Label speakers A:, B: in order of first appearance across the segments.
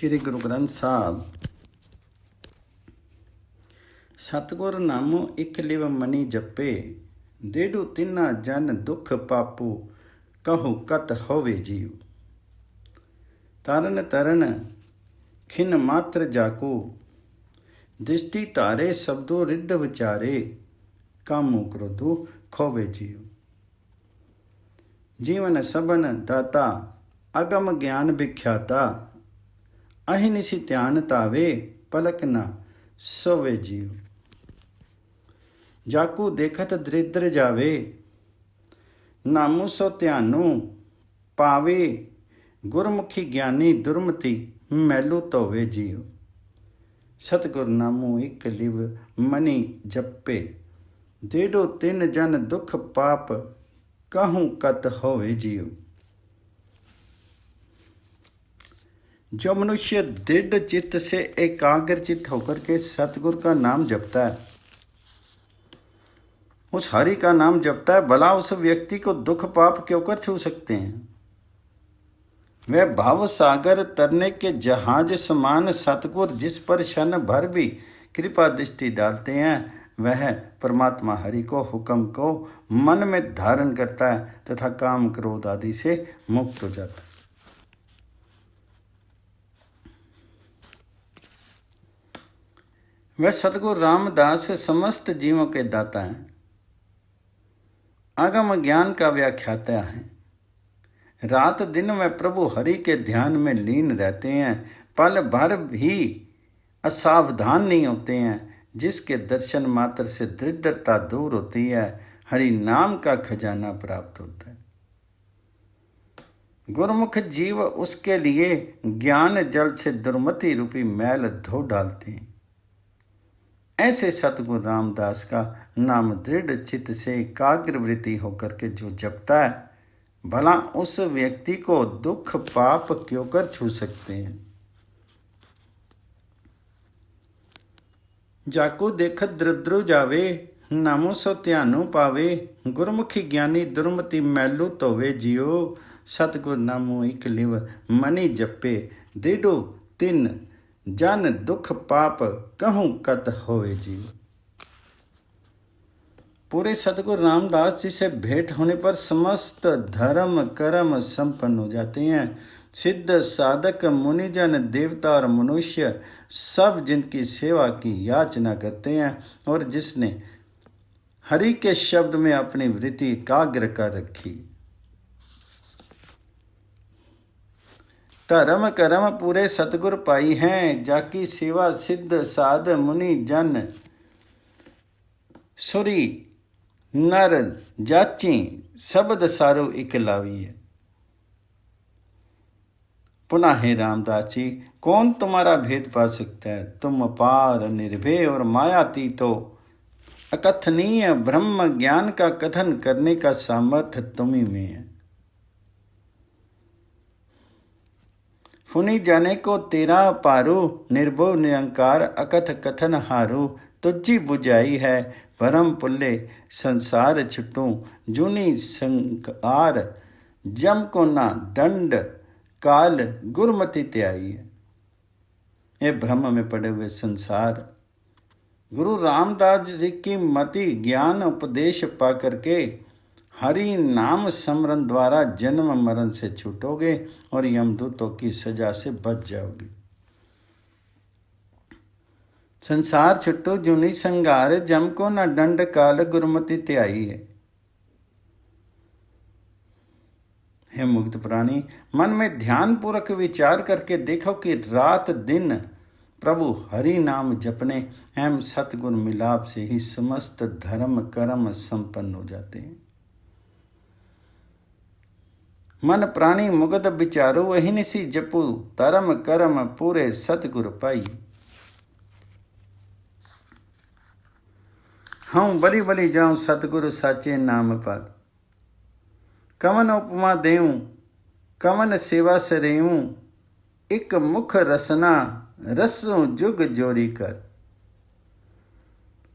A: ਸ਼੍ਰੀ ਗੁਰੂ ਗ੍ਰੰਥ ਸਾਹਿਬ ਸਤਿਗੁਰ ਨਾਮੋ ਇਕ ਲਿਵ ਮਨੀ ਜਪੇ, ਡੇਢੂ ਤਿੰਨਾ ਜਨ ਦੁਖ ਪਾਪੂ, ਕਹੂ ਕਤ ਹੋਵੇ ਜੀਉ। ਤਰਨ ਤਰਨ ਖਿਨ ਮਾਤਰ ਜਾਕੋ, ਦ੍ਰਿਸ਼ਟੀ ਧਾਰੇ ਸ਼ਬਦੋ ਰਿੱਧ ਵਿਚਾਰੇ, ਕਾਮੂ ਕ੍ਰੋਧੂ ਖੋਵੇ ਜੀਉ। ਜੀਵਨ ਸਬਨ ਦਾਤਾ ਅਗਮ ਗਿਆਨ ਵਿਖਿਆਤਾ, ਅਹਿ ਧਿਆਨ ਤਾਵੇ ਪਲਕ ਨਾ ਸੋਵੇ ਜੀਉ। ਜਾਕੂ ਦੇਖਤ ਦ੍ਰਿਦਰ ਜਾਵੇ, ਨਾਮੂ ਸੋ ਧਿਆਨੂ ਪਾਵੇ, ਗੁਰਮੁਖੀ ਗਿਆਨੀ ਦੁਰਮਤੀ ਮੈਲੂ ਧੋਵੇ ਜੀਉ। ਸਤਿਗੁਰ ਨਾਮੂ ਇਕ ਲਿਵ ਮਨੀ ਜਪੇ, ਡੇਢੋ ਤਿੰਨ ਜਨ ਦੁਖ ਪਾਪ, कहूँ कत होवे जीव। जो मनुष्य दृढ़ चित्त से एकाग्रचित होकर के सतगुर का नाम जपता है, उस हरि का नाम जपता है, भला उस व्यक्ति को दुख पाप क्यों कर छू सकते हैं। वह भाव सागर तरने के जहाज समान सतगुर जिस पर क्षण भर भी कृपा दृष्टि डालते हैं, वह परमात्मा हरि को हुक्म को मन में धारण करता है तथा काम क्रोध आदि से मुक्त हो जाता है। वह सतगुरु रामदास समस्त जीवों के दाता हैं, आगम ज्ञान का व्याख्याता है। रात दिन में प्रभु हरि के ध्यान में लीन रहते हैं, पल भर भी असावधान नहीं होते हैं। जिसके दर्शन मात्र से दरिद्रता दूर होती है, हरि नाम का खजाना प्राप्त होता है। गुरुमुख जीव उसके लिए ज्ञान जल से दुर्मति रूपी मैल धो डालते हैं। ऐसे सतगुरु रामदास का नाम दृढ़ चित्त से एकाग्र वृत्ति होकर के जो जपता है, भला उस व्यक्ति को दुख पाप क्यों कर छू सकते हैं। जाको देखत दरिद्रो जावे, नामो सो ध्यानो पावे, गुरमुखी ज्ञानी दुर्मति मैलू धोवे जियो। सतगुर नामो इक लिव मनी जपे, डेढ़ो तिन जन दुख पाप, कहूँ कत होवे जियो। पूरे सतगुरु रामदास जी से भेंट होने पर समस्त धर्म कर्म संपन्न हो जाते हैं। सिद्ध साधक मुनिजन देवता और मनुष्य सब जिनकी सेवा की याचना करते हैं, और जिसने हरि के शब्द में अपनी वृत्ति एकाग्र कर रखी, धर्म कर्म पूरे सतगुर पाई हैं। जाकी सेवा सिद्ध साध मुनि जन, सुरी नर जाची, शब्द सारो इक लावी है। पुनः हे रामदास जी, कौन तुम्हारा भेद पा सकता है। तुम अपार निर्भय और मायातीत हो। अकथनीय ब्रह्म ज्ञान का कथन करने का सामर्थ्य तुम्ही में है। फुनि जाने को तेरा पारू, निर्भव निरंकार अकथ कथन हारू। तुझी बुझाई है परम पुल्ले, संसार छुटू जूनी संकार। जम को ना दंड काल गुरमति त्याई है। ये भ्रम में पड़े हुए संसार, गुरु रामदास जी की मति ज्ञान उपदेश पा करके हरि नाम स्मरण द्वारा जन्म मरण से छूटोगे और यमदूतों की सजा से बच जाओगे। संसार छुट्टो जूनी संगार, जम को न दंड काल गुरमति त्याई है। हे मुक्त प्राणी, मन में ध्यान पूर्वक विचार करके देखो कि रात दिन प्रभु हरि नाम जपने एवं सतगुण मिलाप से ही समस्त धर्म कर्म संपन्न हो जाते हैं। मन प्राणी मुगद विचारो, वही निसी जपू, धर्म कर्म पूरे सतगुर पाई। हाँ बली बली जाऊं सतगुरु साचे नाम पर, कवन उपमा देऊं कवन सेवा सरेऊं। एक मुख रसना रसों जुग जोरी कर,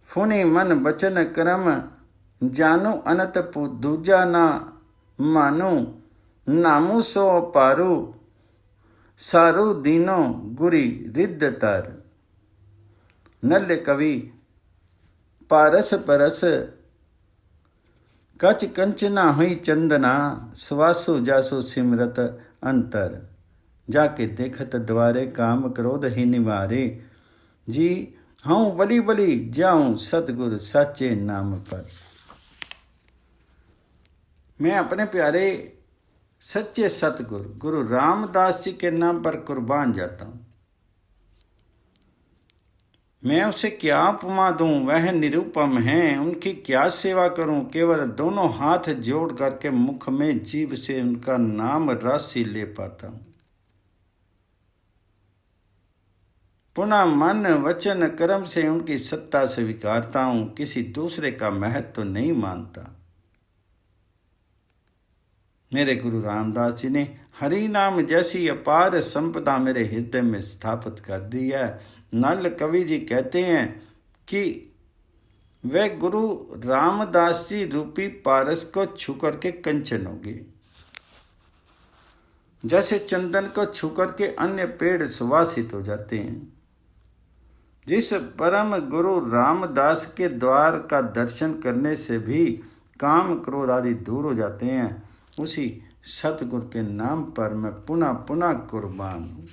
A: फुनि मन बचन कर्म जानो अनत दूजा ना मानो। नामू सो पारू सारू दीनो गुरी रिद्ध तर। नल्य कवि पारस परस कच कंचना हुई चंदना, स्वासु जासु सिमरत अंतर। जाके देखत द्वारे काम क्रोध ही निवारे, जी हूँ बली बली जाऊं सतगुरु साचे नाम पर। मैं अपने प्यारे सच्चे सतगुरु गुरु रामदास जी के नाम पर कुर्बान जाता हूँ। मैं उसे क्या उपमा दूं, वह निरुपम हैं, उनकी क्या सेवा करूं। केवल दोनों हाथ जोड़ करके मुख में जीभ से उनका नाम राशि ले पाता हूं। पुनः मन वचन कर्म से उनकी सत्ता स्वीकारता हूं, किसी दूसरे का महत्व तो नहीं मानता। मेरे गुरु रामदास जी ने हरि नाम जैसी अपार संपदा मेरे हृदय में स्थापित कर दी है। नल कवि जी कहते हैं कि वे गुरु रामदास जी रूपी पारस को छू करके कंचन होगी, जैसे चंदन को छू करके अन्य पेड़ सुवासित हो जाते हैं। जिस परम गुरु रामदास के द्वार का दर्शन करने से भी काम क्रोध आदि दूर हो जाते हैं, उसी सतगुरु के नाम पर मैं पुनः पुनः कुर्बान हूं।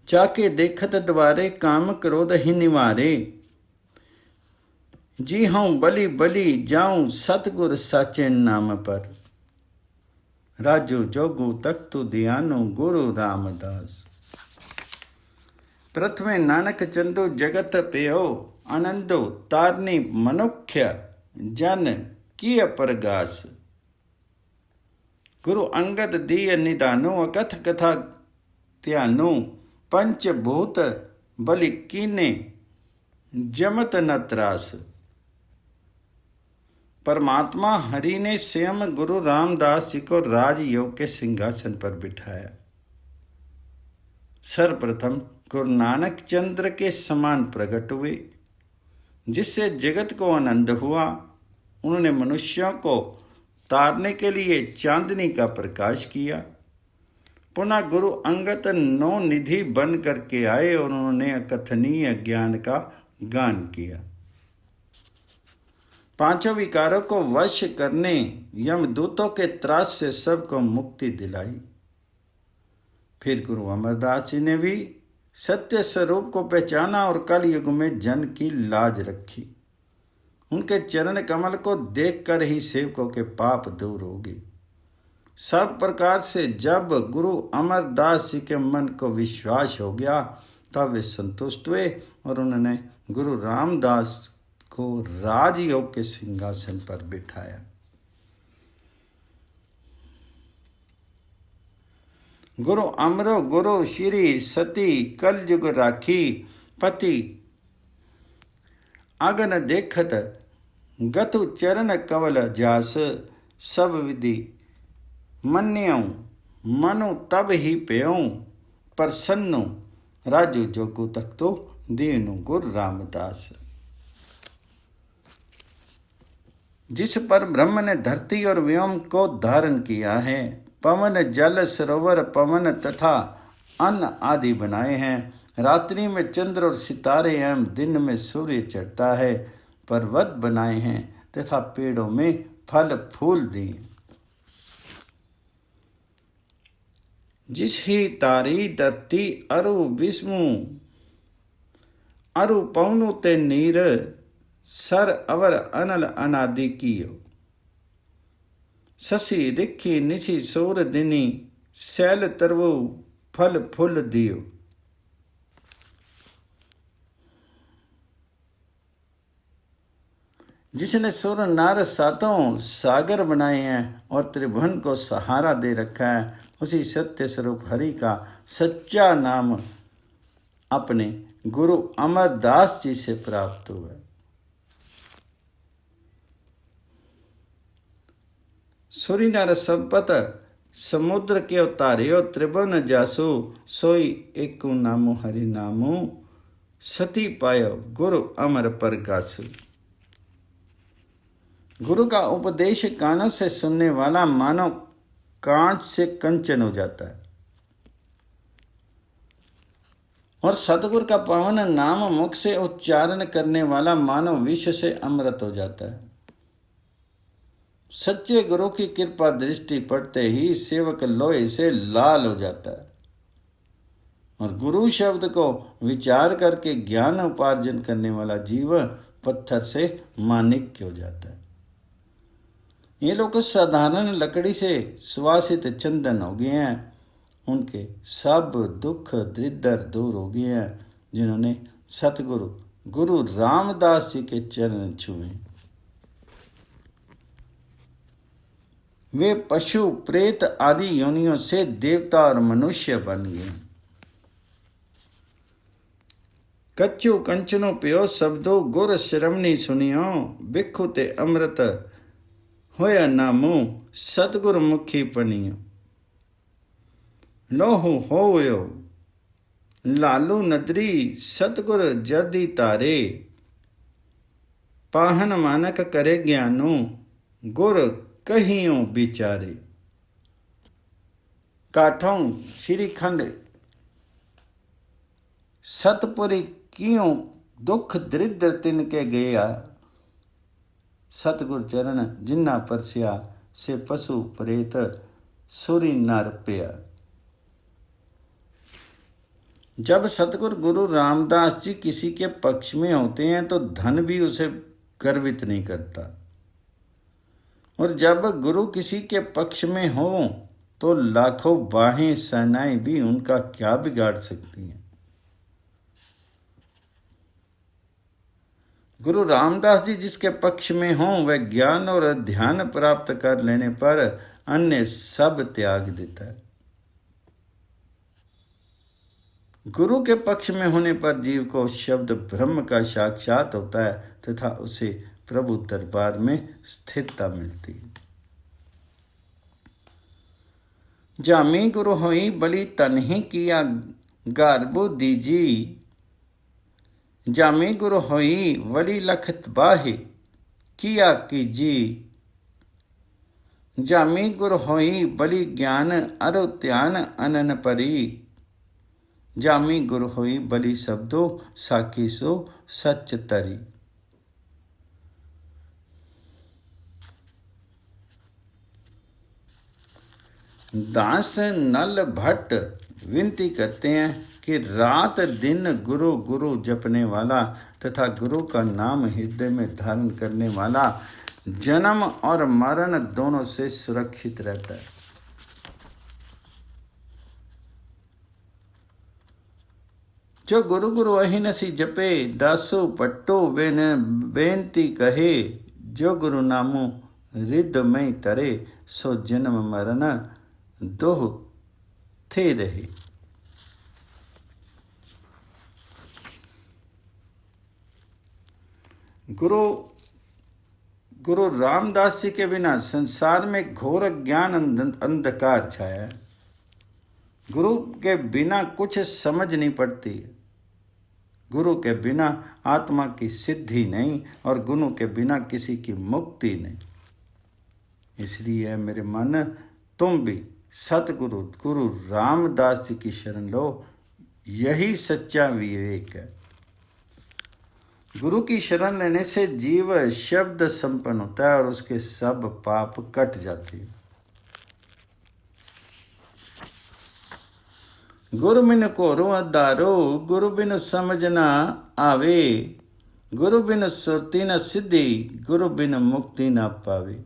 A: जाके देखत द्वारे काम क्रोध ही निवारे, जी हूं बली बली जाऊं सतगुरु साचे नाम पर। राजू जोगू तख्तु ध्यानो गुरु रामदास। प्रथमे नानक चंदो जगत पेयो, आनंदो तारनी मनुख्य जन किय परगास। गुरु अंगद दिय निदानो, अकथ कथा ध्यानो, पंचभूत बलि कीने जमत न त्रास। परमात्मा हरि ने स्वयं गुरु रामदास जी को राजयोग के सिंहासन पर बिठाया। सर्वप्रथम गुरु नानक चंद्र के समान प्रकट हुए, जिससे जगत को आनंद हुआ। उन्होंने मनुष्यों को तारने के लिए चांदनी का प्रकाश किया। पुनः गुरु अंगद नौ निधि बन करके आए और उन्होंने अकथनीय ज्ञान का गान किया। पांचों विकारों को वश करने यमदूतों के त्रास से सबको मुक्ति दिलाई। फिर गुरु अमरदास जी ने भी सत्य स्वरूप को पहचाना और कल युग में जन की लाज रखी। उनके चरण कमल को देखकर ही सेवकों के पाप दूर होगी। सब प्रकार से जब गुरु अमरदास जी के मन को विश्वास हो गया, तब वे संतुष्ट हुए और उन्होंने गुरु रामदास को राजयोग के सिंहासन पर बिठाया। गुरु अमरो गुरु श्री सती कलयुग राखी, पति अगन देखत गतु चरण कवल जास। सब विधि मन्यऊ मनु तब ही पेऊं, प्रसन्नु राजू जोगु तख्तो दीनु गुरु रामदास। जिस पर ब्रह्म ने धरती और व्योम को धारण किया है, पवन जल सरोवर पवन तथा अन्न आदि बनाए हैं। रात्रि में चंद्र और सितारे एवं दिन में सूर्य चढ़ता है। पर्वत बनाए हैं तथा पेड़ों में फल फूल दिए। जिस ही तारी धरती अरु विष्णु अरु पौनु ते नीर, सर अवर अनल अनादि कियो। शशि रिखी निशि सोर दिनी, शैल तरवो फल फूल दियो। जिसने सुर नार सातों सागर बनाए हैं और त्रिभुवन को सहारा दे रखा है, उसी सत्य स्वरूप हरि का सच्चा नाम अपने गुरु अमरदास जी से प्राप्त हुआ। सूर्य नर संपत समुद्र के उतारियो, त्रिभुवन जासु सोई एकु नामो हरि नामो, सती पायो गुरु अमर प्रकाशु। गुरु का उपदेश कानों से सुनने वाला मानो कांच से कंचन हो जाता है, और सतगुरु का पावन नाम मुख से उच्चारण करने वाला मानो विष से अमृत हो जाता है। सच्चे गुरु की कृपा दृष्टि पड़ते ही सेवक लोहे से लाल हो जाता है, और गुरु शब्द को विचार करके ज्ञान उपार्जन करने वाला जीव पत्थर से माणिक्य हो जाता है। ये लोग साधारण लकड़ी से सुवासित चंदन हो गए हैं, उनके सब दुख दरिद्र दूर हो गए हैं जिन्होंने सतगुरु गुरु रामदास जी के चरण छुए। वे पशु प्रेत आदि योनियों से देवता और मनुष्य बन गए। कच्चू कंचनो पियो शब्दो गुर श्रमणी सुनियो, बिखु ते अमृत होया नामो सतगुर मुखी पनियो। लोहु होयो लालू नदरी सतगुर जदी तारे, पाहन मानक करे ज्ञानो गुर कहियों बिचारे। काठों श्रीखंड सतपुरी कियों दुख दरिद्र तिनके गया, सतगुर चरण जिन्ना परसिया से पशु प्रेत सुरी नर पिया। जब सतगुरु गुरु रामदास जी किसी के पक्ष में होते हैं तो धन भी उसे गर्वित नहीं करता, और जब गुरु किसी के पक्ष में हो तो लाखों बाहें सेनाएं भी उनका क्या बिगाड़ सकती हैं। गुरु रामदास जी जिसके पक्ष में हों वह ज्ञान और ध्यान प्राप्त कर लेने पर अन्य सब त्याग देता है। गुरु के पक्ष में होने पर जीव को शब्द ब्रह्म का साक्षात होता है तथा उसे प्रभु दरबार में स्थिरता मिलती है। जामी गुरु होई बलि तन ही किया गारबो दीजी, जामी गुरु होई वली लखत बाहे किया कीजी। जामी गुरु होई बलि ज्ञान अरु त्यान अनन परी, जामी गुरु होई बलि शब्दो साकी सो सच तरी। दास नल भट्ट विनती करते हैं कि रात दिन गुरु गुरु जपने वाला तथा गुरु का नाम हृदय में धारण करने वाला जन्म और मरण दोनों से सुरक्षित रहता है। जो गुरु गुरु अहिनसी जपे दासो पट्टो बेन बेनती कहे, जो गुरु नामो हृदय तरे सो जन्म मरण दोह थे रहे। गुरु रामदास जी के बिना संसार में घोर ज्ञान अंधकार छाया है। गुरु के बिना कुछ समझ नहीं पड़ती, गुरु के बिना आत्मा की सिद्धि नहीं और गुरु के बिना किसी की मुक्ति नहीं। इसलिए मेरे मन तुम भी सतगुरु गुरु रामदास जी की शरण लो, यही सच्चा विवेक है। गुरु की शरण लेने से जीव शब्द संपन्न होता है और उसके सब पाप कट जाते हैं। गुरु बिन कोरो अदारो, गुरु बिन समझ ना आवे, गुरु बिन सुरती न सिद्धि, गुरु बिन मुक्ति ना पावे।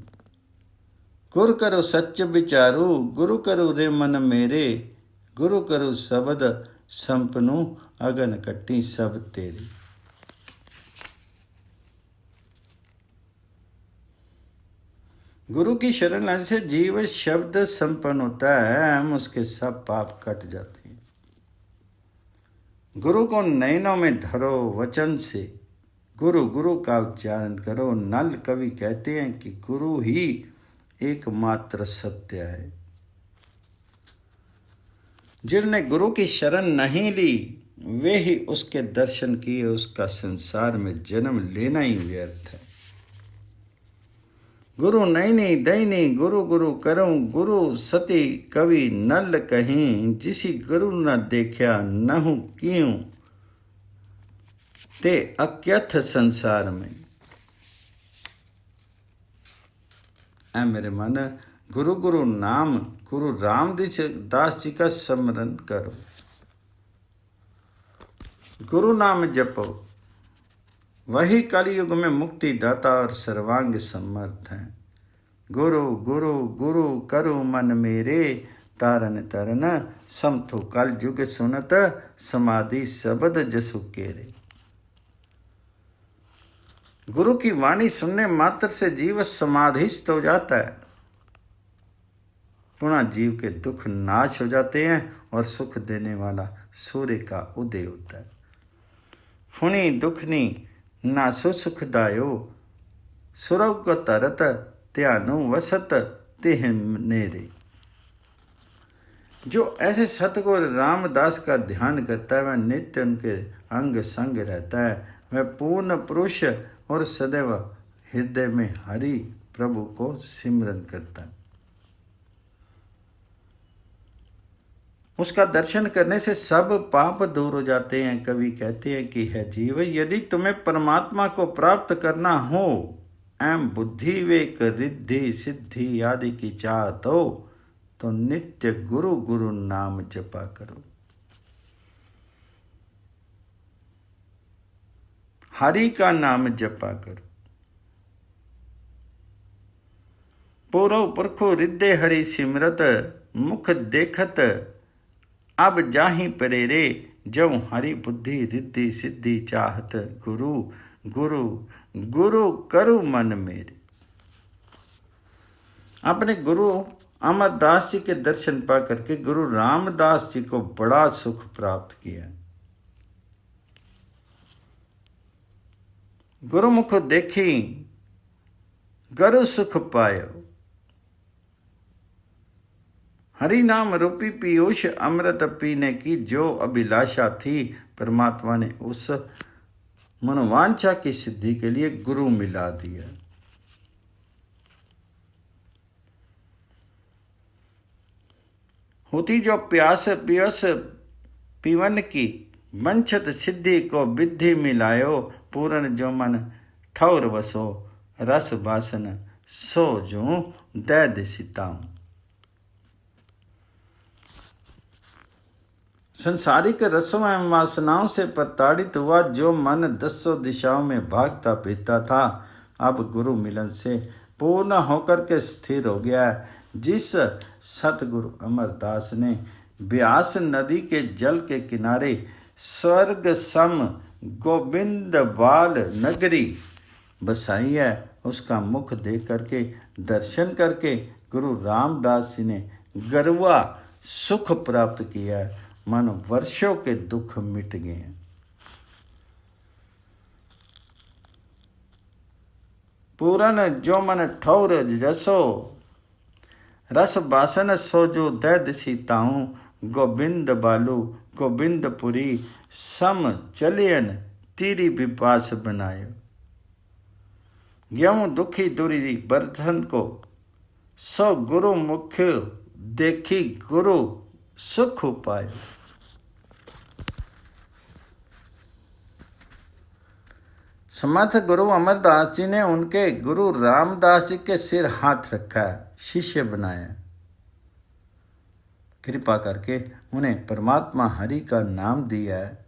A: गुरु करो सच विचारू, गुरु करो रे मन मेरे, गुरु करो शब्द संपनु, अगन कट्टी सब तेरी। गुरु की शरण लेने से जीव शब्द संपन्न होता है, हम उसके सब पाप कट जाते हैं। गुरु को नयनों में धरो वचन से, गुरु गुरु का उच्चारण करो। नल कवि कहते हैं कि गुरु ही एकमात्र सत्य है। जिसने गुरु की शरण नहीं ली वे ही उसके दर्शन किए, उसका संसार में जन्म लेना ही व्यर्थ है। गुरु नैनी दैनी गुरु गुरु करऊँ गुरु सती कवि नल कहीं, जिसी गुरु न देखा नहु कियूँ ते अक्यथ संसार में। ऐ मेरे मन, गुरु गुरु नाम गुरु रामदास जी का स्मरण करो, गुरु नाम जपो, वही कलयुग में मुक्ति दाता और सर्वांग समर्थ है। गुरु गुरु गुरु करु मन मेरे, तारन तरन समथो कल युग सुनत, समाधि शब्द जसु केरे। गुरु की वाणी सुनने मात्र से जीव समाधिस्थ हो जाता है, पुनः जीव के दुख नाश हो जाते हैं और सुख देने वाला सूर्य का उदय होता है। फुनी दुखनी नासो सुखदायो, सुरव को तरत त्यानु वसत तेह नेरे। जो ऐसे सतगुरु रामदास का ध्यान करता है, वह नित्य उनके अंग संग रहता है। वह पूर्ण पुरुष और सदैव हृदय में हरि प्रभु को सिमरन करता है। उसका दर्शन करने से सब पाप दूर हो जाते हैं। कवि कहते हैं कि है जीव, यदि तुम्हें परमात्मा को प्राप्त करना हो, एम बुद्धि विवेक रिद्धि सिद्धि आदि की चाहत हो, तो नित्य गुरु गुरु नाम जपा करो। हरि का नाम जपा करो। पूर्व पुरखो रिद्धे हरि सिमरत, मुख देखत अब जाहि प्रेरे, जब हरि बुद्धि रिद्धि सिद्धि चाहत, गुरु गुरु गुरु करु मन मेरे। अपने गुरु अमरदास जी के दर्शन पा करके गुरु रामदास जी को बड़ा सुख प्राप्त किया। गुरुमुख देखी गुरु सुख पायो, हरि नाम रूपी पीयूष अमृत पीने की जो अभिलाषा थी, परमात्मा ने उस मनोवांछा की सिद्धि के लिए गुरु मिला दिया। होती जो प्यास पियस पीवन की, वंछत सिद्धि को विद्धि मिलायो, पूरन जो मन ठौर वसो, रस बासन सो जो दैद सिताऊं। संसारिक रसों एवं वासनाओं से प्रताड़ित हुआ जो मन दसों दिशाओं में भागता फिरता था, अब गुरु मिलन से पूर्ण होकर के स्थिर हो गया है। जिस सतगुरु अमरदास ने ब्यास नदी के जल के किनारे स्वर्ग सम गोविंद बाल नगरी बसाई है, उसका मुख देख करके दर्शन करके गुरु रामदास जी ने गर्वा सुख प्राप्त किया है। मन वर्षों के दुख मिट गए हैं। पूरन जो मन ठौर जसो, रस बासन सो जो दैद सीताऊं, गोविंद बालू गोविंदपुरी सम चलियन तीरी विपास बनायो। यऊं दुखी दुरी बर्धन को, सो गुरु मुख देखी गुरु सुख पायो। समर्थ गुरु अमरदास जी ने उनके गुरु रामदास जी के सिर हाथ रखा है, शिष्य बनाया, कृपा करके उन्हें परमात्मा हरि का नाम दिया है।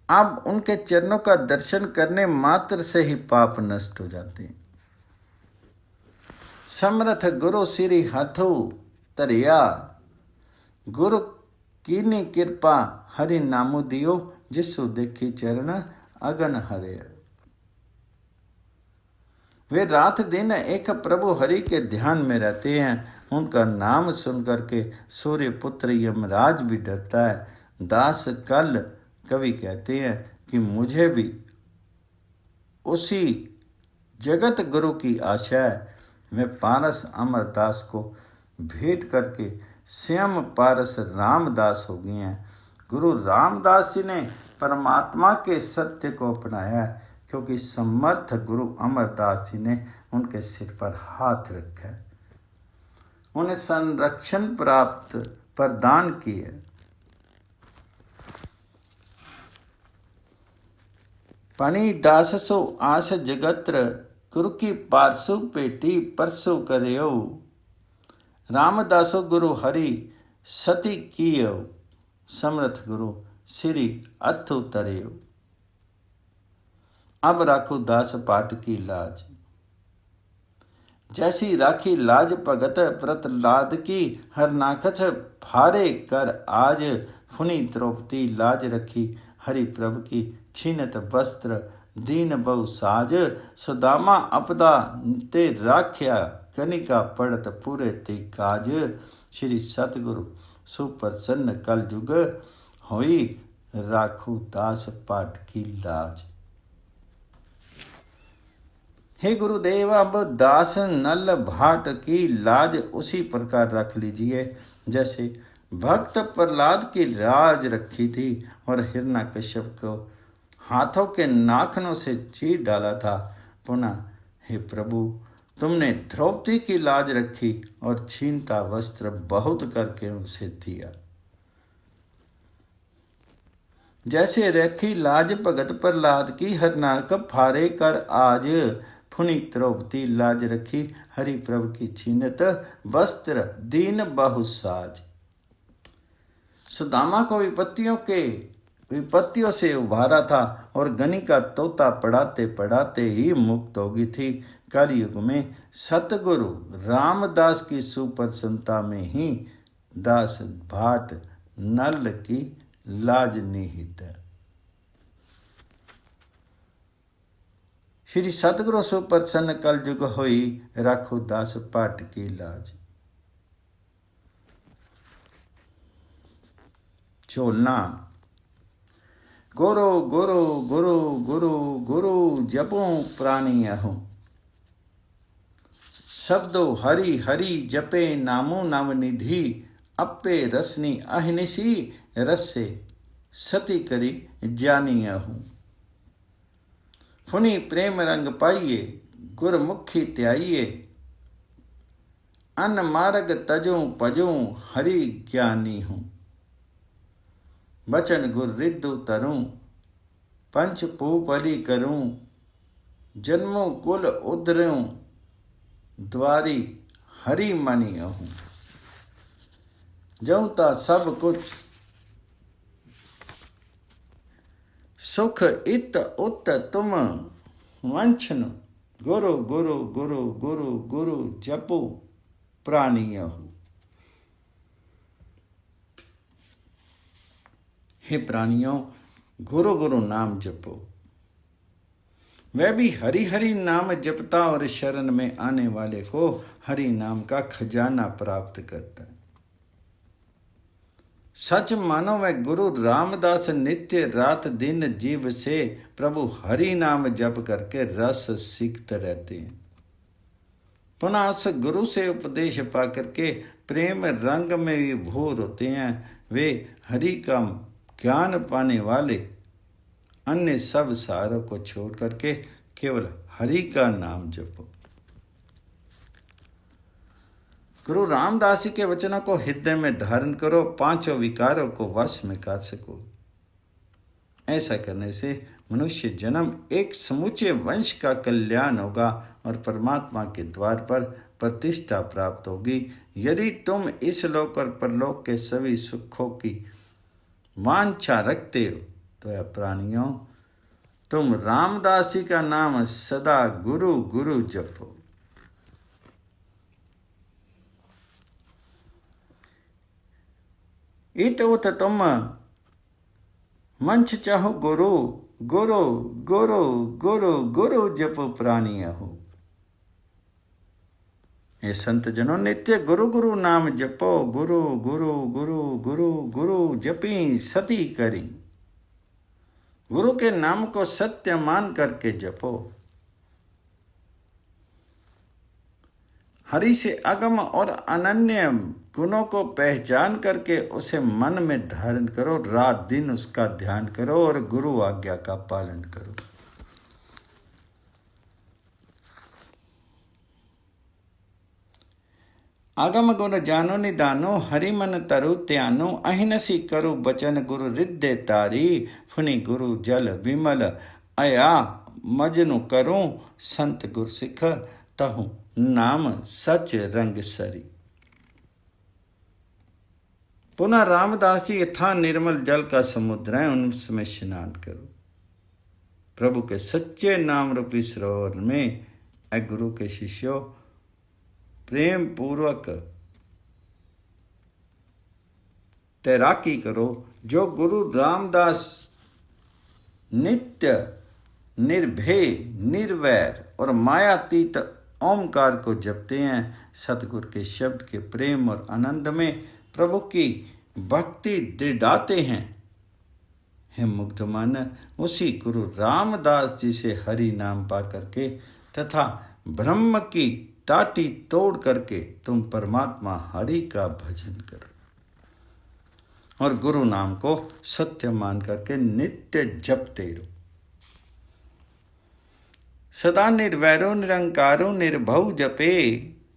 A: अब उनके चरणों का दर्शन करने मात्र से ही पाप नष्ट हो जाते हैं। समर्थ गुरु सिरि हाथो तरिया, गुरु कीनी कृपा हरि नामो दियो, जिसु देखी चरण अगन हरे। वे रात दिन एक प्रभु हरि के ध्यान में रहते हैं। उनका नाम सुन करके सूर्य पुत्र यमराज भी डरता है। दास कल कवि कहते हैं कि मुझे भी उसी जगत गुरु की आशा है। वे पारस अमरदास को भेंट करके स्वयं पारस रामदास हो गए हैं। गुरु रामदास जी ने परमात्मा के सत्य को अपनाया है, क्योंकि समर्थ गुरु अमरदास जी ने उनके सिर पर हाथ रखे, उन्हें संरक्षण प्राप्त प्रदान किए। पनी दास सो आस जगत्र, गुरु की पारसु पेटी परसु करियो। रामदासो गुरु हरि सती कियो, समर्थ गुरु श्री अथ उतरियो। अब राखो दास पाट की लाज, जैसी राखी लाज भगत प्रतलाद की। हरनाखच फारे कर आज, फुनी द्रौपदी लाज रखी। हरि प्रभ की छीनत वस्त्र, दीन बहु साज। सुदामा अपदा ते राख्या, कनिका पड़त पूरे ते काज। श्री सतगुरु सुप्रसन्न कल जुग, होई राखू दास पाट की लाज। हे गुरुदेव, अब दास नल भाट की लाज उसी प्रकार रख लीजिए जैसे भक्त प्रहलाद की लाज रखी थी और हिरण्यकश्यप को हाथों के नाखनों से चीर डाला था। पुनः हे प्रभु, तुमने द्रौपदी की लाज रखी और छीनता वस्त्र बहुत करके उसे दिया। जैसे रखी लाज भगत प्रहलाद की, हरनाक फारे कर आज। फुनी द्रौपदी लाज रखी, हरि प्रभु की छीनत वस्त्र, दीन बहुसाज। सुदामा को विपत्तियों से उभारा था और गनी का तोता पढ़ाते पढ़ाते ही मुक्त होगी थी। कलयुग में सतगुरु रामदास की सुप्रसन्नता में ही दास भाट नल की लाज निहित है। श्री सतगुरु सुप्रसन्न कल जुग होई, राखो दास पाट की लाज। झोलना गुरु गुरु गुरु गुरु गुरु जपो प्राणी अहो। शब्दो हरि हरि जपे नामो नाम निधि। अपे रसनी अहनिसी, रसे सती करी जानी अहूँ। फुनी प्रेम रंग पाइये, गुरमुखी त्याइये। अन मार्ग तजूं पजूं, हरि ज्ञानी हूँ। बचन गुर रिद्धु तरूं, पंच पूपली करूं। जन्मों कुल उधरूं, द्वारी हरि मनी अहूँ। जऊं ता सब कुछ सुख इत उत तुम वंचन। गुरु गुरु गुरु गुरु गुरु जपो प्राणी अहूँ। हे प्राणियों, गुरु गुरु नाम जपो। वह भी हरि हरि नाम जपता और शरण में आने वाले को हरि नाम का खजाना प्राप्त करता है। सच मानो वह गुरु रामदास नित्य रात दिन जीव से प्रभु हरि नाम जप करके रस सीखते रहते हैं। पुनः उस गुरु से उपदेश पा करके प्रेम रंग में विभोर होते हैं। वे हरि का ज्ञान पाने वाले अन्य सब सारों को छोड़ करके केवल हरि का नाम जपो। गुरु रामदास जी के वचनों को हृदय में धारण करो, पांचों विकारों को वश में कर सको। ऐसा करने से मनुष्य जन्म एक समूचे वंश का कल्याण होगा और परमात्मा के द्वार पर प्रतिष्ठा प्राप्त होगी। यदि तुम इस लोक और परलोक के सभी सुखों की वांछा रखते हो तो यह प्राणियों, तुम रामदास जी का नाम सदा गुरु गुरु जपो। इत उत तुम मंच चाहो गुरु गुरु गुरु गुरु गुरु जप प्राणी हो। ये संत जनों, नित्य गुरु गुरु नाम जपो। गुरु गुरु गुरु गुरु गुरु जपी सती करी। गुरु के नाम को सत्य मान करके जपो। हरि से अगम और अनन्य गुणों को पहचान करके उसे मन में धारण करो। रात दिन उसका ध्यान करो और गुरु आज्ञा का पालन करो। आगम गुण जानो निदानो हरि मन तरु त्यानो अहिनसी करु बचन गुरु रिद्धे तारी फुनि गुरु जल विमल अया मजनु करूं संत गुर सिख तहु नाम सच रंग सरी। पुनः रामदास जी यथा निर्मल जल का समुद्र है उनमें स्नान करो, प्रभु के सच्चे नाम रूपी सरोवर में गुरु के शिष्यों प्रेम पूर्वक तैराकी करो। जो गुरु रामदास नित्य निर्भय निर्वैर और मायातीत ओमकार को जपते हैं, सतगुरु के शब्द के प्रेम और आनंद में प्रभु की भक्ति दृढ़ाते हैं, हे मुग्ध मन उसी गुरु रामदास जी से हरि नाम पा करके तथा ब्रह्म की टाटी तोड़ करके तुम परमात्मा हरि का भजन करो और गुरु नाम को सत्य मान करके नित्य जपते रहो। सदा निर्वैरो निरंकारो निर्भव जपे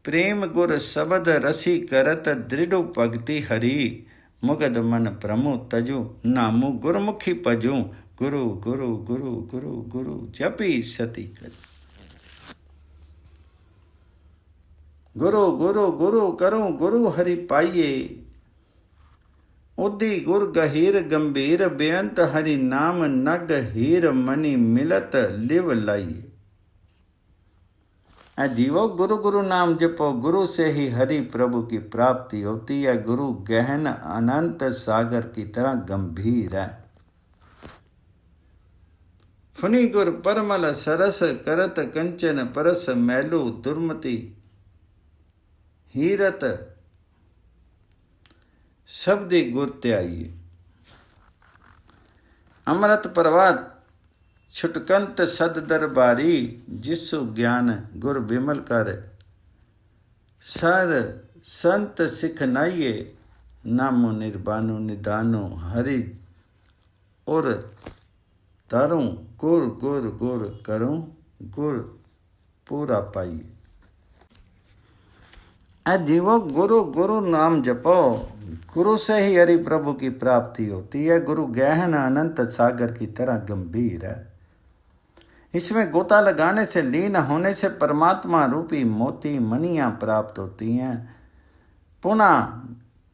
A: प्रेम गुर शबद रसी करत दृढ़ भक्ति हरि मुगद मन प्रमु तजु नामु गुरमुखी पजु गुरु गुरु गुरु गुरु गुरु जपी सती कर। गुरु गुरु गुरु करो गुरु हरि पाइये उदी गुर गहीर गंभीर बेअंत हरि नाम नग हीर मणि मिलत लिव लाइए। जीवो गुरु गुरु नाम जपो गुरु से ही हरि प्रभु की प्राप्ति होती है। गुरु गहन अनंत सागर की तरह गंभीर है। फुनि गुर परमल सरस करत कंचन परस मैलू दुर्मति हीरत शब्दी गुर त्याइए। अमृत प्रभात छुटकंत सद दरबारी जिसु ज्ञान गुर विमल कर सर संत सिख नाइये नामो निर्बानो निदानो हरि और तारूं गुर गुर गुर करूं गुर पूरा पाइए। जीवो गुरु गुरु नाम जपो गुरु से ही हरि प्रभु की प्राप्ति होती है। गुरु गहन अनंत सागर की तरह गंभीर है। इसमें गोता लगाने से लीन होने से परमात्मा रूपी मोती मणियां प्राप्त होती हैं। पुनः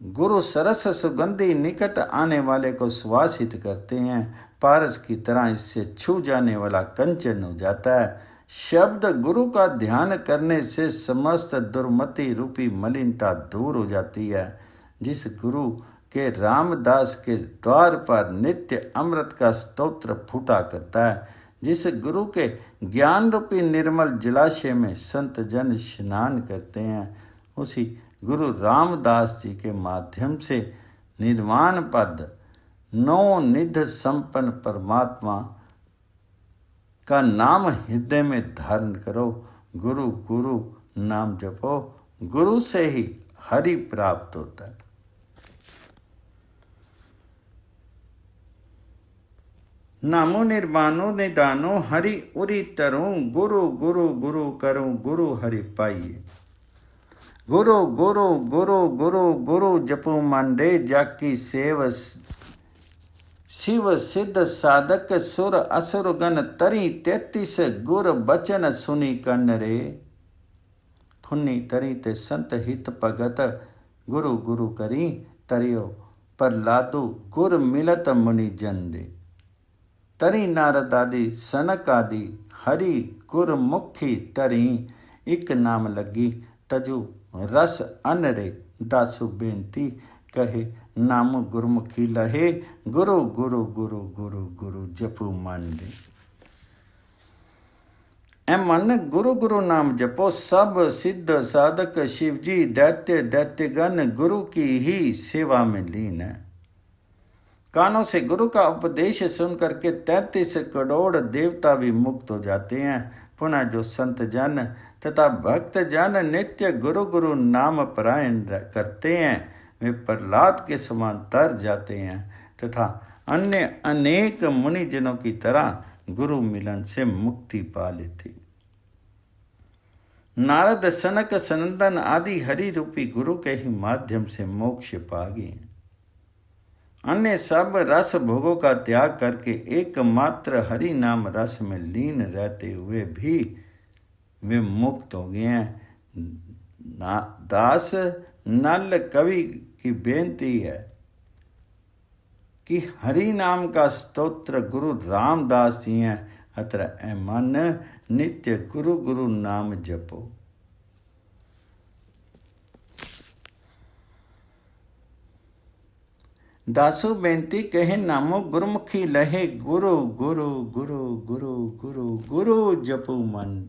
A: गुरु सरस सुगंधी निकट आने वाले को सुवासित करते हैं। पारस की तरह इससे छू जाने वाला कंचन हो जाता है। शब्द गुरु का ध्यान करने से समस्त दुर्मति रूपी मलिनता दूर हो जाती है। जिस गुरु के रामदास के द्वार पर नित्य अमृत का स्तोत्र फूटा करता है, जिस गुरु के ज्ञान रूपी निर्मल जलाशय में संत जन स्नान करते हैं, उसी गुरु रामदास जी के माध्यम से निर्वाण पद नौ निध संपन्न परमात्मा का नाम हृदय में धारण करो। गुरु गुरु नाम जपो गुरु से ही हरि प्राप्त होता है। नामो निर्वाणो निदानो हरि उरी तरूं गुरु गुरु गुरु करूं गुरु हरि पाइये। गुरु गुरु गुरु गुरु गुरु जपो मांडे जाकी सेव शिव सिद्ध साधक सुर असुर गण तरी 33 गुर बचन सुनी कन्न रे। फुन्नी तरी ते संत हित भगत गुरु गुरु करी तरियो पर लादू गुर मिलत मुनि जन रे। तरी नारद आदि सनक आदि हरि गुर मुखी तरी एक नाम लगी तजु रस अन रे। दासु बेनती कहे नाम गुरमुखी लहे गुरु गुरु गुरु गुरु गुरु जपू मांडे। ए मन गुरु गुरु नाम जपो सब सिद्ध साधक शिवजी दैत्य दैत्यगण गुरु की ही सेवा में लीन है। कानों से गुरु का उपदेश सुन करके 33 करोड़ देवता भी मुक्त हो जाते हैं। पुनः जो संत जन तथा भक्त जन नित्य गुरु गुरु नाम परायण करते हैं, वे प्रहलाद के समान तर जाते हैं तथा अन्य अनेक मुनिजनों की तरह गुरु मिलन से मुक्ति पा लेते। नारद सनक सनंदन आदि हरि रूपी गुरु के ही माध्यम से मोक्ष पा गए। अन्य सब रस भोगों का त्याग करके एकमात्र हरि नाम रस में लीन रहते हुए भी वे मुक्त हो गए हैं। दास नल कवि की बेनती है कि हरि नाम का स्तोत्र गुरु रामदास जी हैं। अत्र ए मन नित्य गुरु गुरु नाम जपो। दासो बेनती कहे नामो गुरमुखी लहे गुरु गुरु गुरु गुरु गुरु गुरु जपो मन।